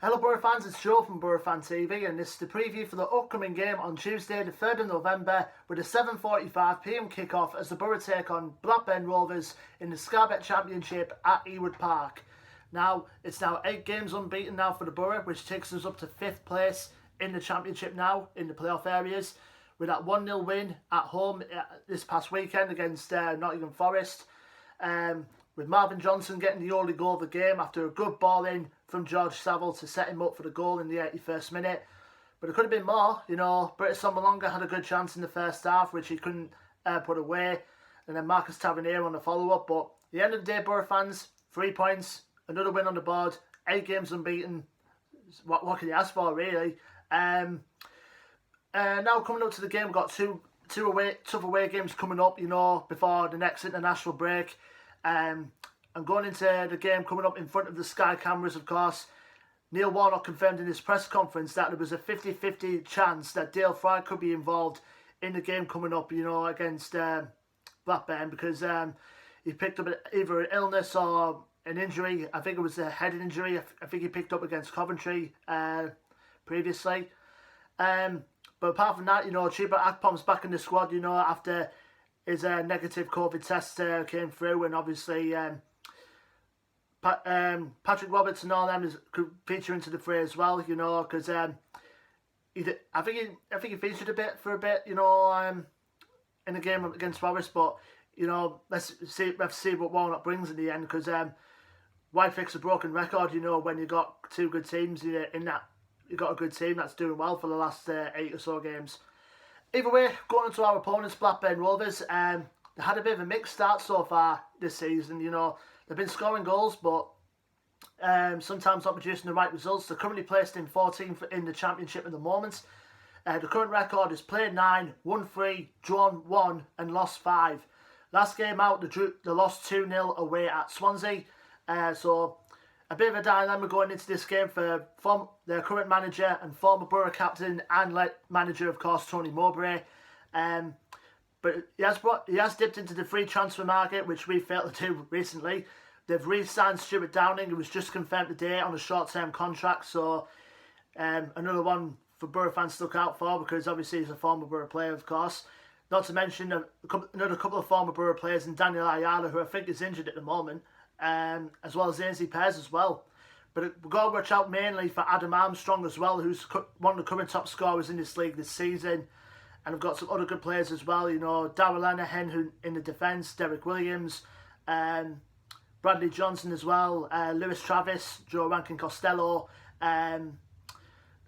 Hello Boro fans, it's Joe from Boro Fan TV and this is the preview for the upcoming game on Tuesday the 3rd of November with a 7:45pm kickoff as the Boro take on Blackburn Rovers in the Skybet Championship at Ewood Park. Now, it's now 8 games unbeaten now for the Boro, which takes us up to 5th place in the Championship now in the playoff areas with that 1-0 win at home this past weekend against Nottingham Forest. With Marvin Johnson getting the only goal of the game after a good ball in from George Saville to set him up for the goal in the 81st minute. But it could have been more, Britt Sombalonga had a good chance in the first half, which he couldn't put away. And then Marcus Tavernier on the follow-up. But at the end of the day, Boro fans, 3 points, another win on the board, 8 games unbeaten. What can you ask for, really? Now coming up to the game, we've got two tough away games coming up, before the next international break. And going into the game coming up in front of the Sky cameras, of course, Neil Warnock confirmed in his press conference that there was a 50-50 chance that Dale Fry could be involved in the game coming up, against Blackburn, because he picked up either an illness or an injury. I think it was a head injury. I think he picked up against Coventry previously. But apart from that, Chiba Akpom's back in the squad, after his negative COVID test came through, and obviously Patrick Roberts and all them could feature into the fray as well, because I think he featured for a bit, in the game against Forest, but let's see what Warnock brings in the end, because why fix a broken record, when you got two good teams in that. You got a good team that's doing well for the last 8 or so games. Either way, going into our opponents, Blackburn Rovers, they had a bit of a mixed start so far this season. They've been scoring goals, but sometimes not producing the right results. They're currently placed in 14th in the Championship at the moment. The current record is played 9, won 3, drawn 1, and lost 5. Last game out, they lost 2-0 away at Swansea. So a bit of a dilemma going into this game for their current manager and former Boro captain and manager, of course, Tony Mowbray. But he has dipped into the free transfer market, which we failed to do recently. They've re-signed Stuart Downing, who was just confirmed today on a short-term contract. So another one for Boro fans to look out for, because obviously he's a former Boro player, of course. Not to mention another couple of former Boro players in Daniel Ayala, who I think is injured at the moment. As well as Ainsley Pears as well. But we've got to watch out mainly for Adam Armstrong as well, who's one of the current top scorers in this league this season. And we've got some other good players as well, Darryl Lenihan who in the defence, Derek Williams, Bradley Johnson as well, Lewis Travis, Joe Rankin Costello. They've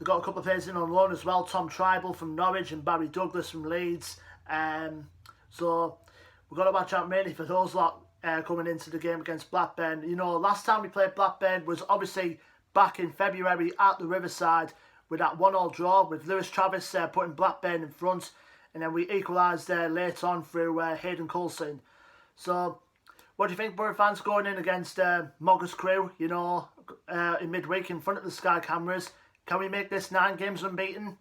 got a couple of players in on loan as well, Tom Tribal from Norwich and Barry Douglas from Leeds. So we've got to watch out mainly for those lot. Coming into the game against Blackburn. Last time we played Blackburn was obviously back in February at the Riverside with that 1-1 draw with Lewis Travis putting Blackburn in front, and then we equalised late on through Hayden Coulson. So what do you think, Boro fans, going in against Mogger's crew, in midweek in front of the Sky cameras? Can we make this 9 games unbeaten?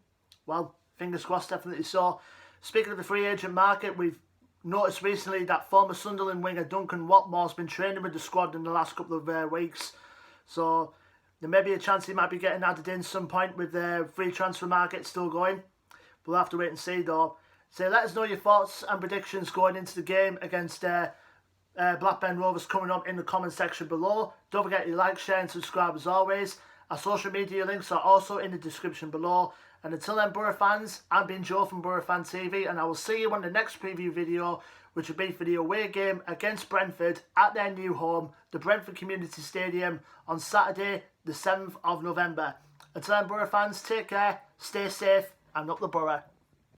Well, fingers crossed, definitely so. Speaking of the free agent market, we've noticed recently that former Sunderland winger Duncan Watmore's been training with the squad in the last couple of weeks. So there may be a chance he might be getting added in some point with the free transfer market still going. We'll have to wait and see though. So let us know your thoughts and predictions going into the game against Blackburn Rovers coming up in the comment section below. Don't forget to like, share and subscribe as always. Our social media links are also in the description below. And until then, Boro fans, I've been Joe from Boro Fan TV, and I will see you on the next preview video, which will be for the away game against Brentford at their new home, the Brentford Community Stadium, on Saturday, the 7th of November. Until then, Boro fans, take care, stay safe, and up the Boro.